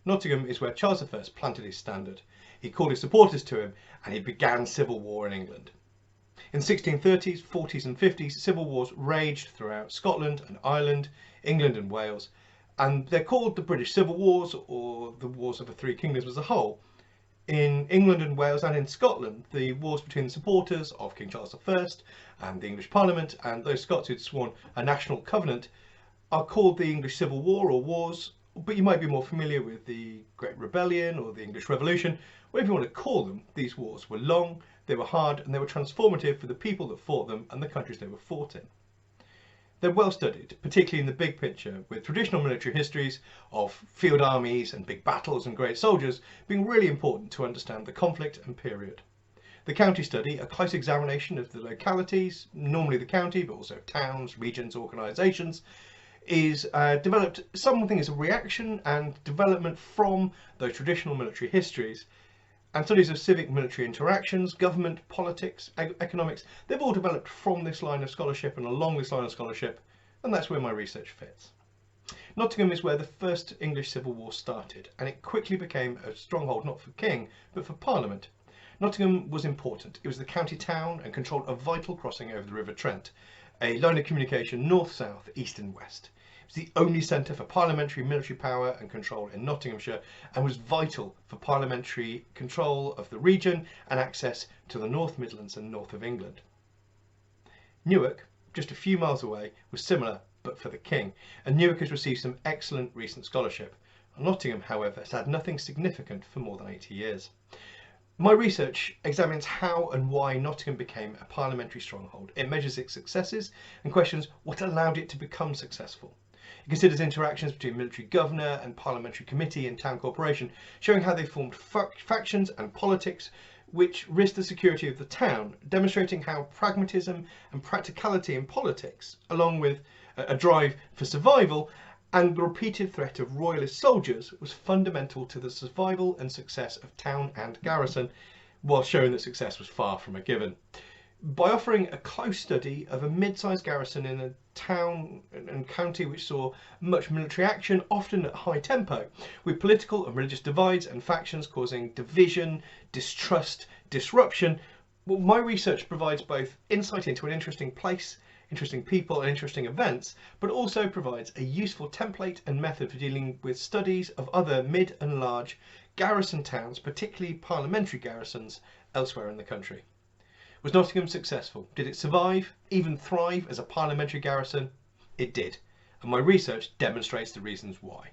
Nottingham is where Charles I planted his standard. He called his supporters to him and he began civil war in England. In the 1630s, 40s and 50s, civil wars raged throughout Scotland and Ireland, England and Wales, and they're called the British Civil Wars, or the Wars of the Three Kingdoms as a whole. In England and Wales and in Scotland, the wars between the supporters of King Charles I and the English Parliament and those Scots who'd sworn a national covenant are called the English Civil War or Wars, but you might be more familiar with the Great Rebellion or the English Revolution. Whatever you want to call them, these wars were long, they were hard, and they were transformative for the people that fought them and the countries they were fought in. They're well studied, particularly in the big picture, with traditional military histories of field armies and big battles and great soldiers being really important to understand the conflict and period. The county study, a close examination of the localities, normally the county, but also towns, regions, organisations, is developed something as a reaction and development from those traditional military histories. And studies of civic military interactions, government, politics, economics, they've all developed from this line of scholarship and along this line of scholarship, and that's where my research fits. Nottingham is where the first English Civil War started, and it quickly became a stronghold not for king, but for Parliament. Nottingham was important. It was the county town and controlled a vital crossing over the River Trent, a line of communication north-south, east and west. It was the only centre for parliamentary military power and control in Nottinghamshire and was vital for parliamentary control of the region and access to the North Midlands and north of England. Newark, just a few miles away, was similar but for the king, and Newark has received some excellent recent scholarship. Nottingham, however, has had nothing significant for more than 80 years. My research examines how and why Nottingham became a parliamentary stronghold. It measures its successes and questions what allowed it to become successful. It considers interactions between military governor and parliamentary committee and town corporation, showing how they formed factions and politics which risked the security of the town, demonstrating how pragmatism and practicality in politics, along with a drive for survival and the repeated threat of royalist soldiers, was fundamental to the survival and success of town and garrison, while showing that success was far from a given. By offering a close study of a mid-sized garrison in a town and county which saw much military action, often at high tempo, with political and religious divides and factions causing division, distrust, disruption, well, my research provides both insight into an interesting place, interesting people and interesting events, but also provides a useful template and method for dealing with studies of other mid and large garrison towns, particularly parliamentary garrisons elsewhere in the country. Was Nottingham successful? Did it survive, even thrive as a parliamentary garrison? It did, and my research demonstrates the reasons why.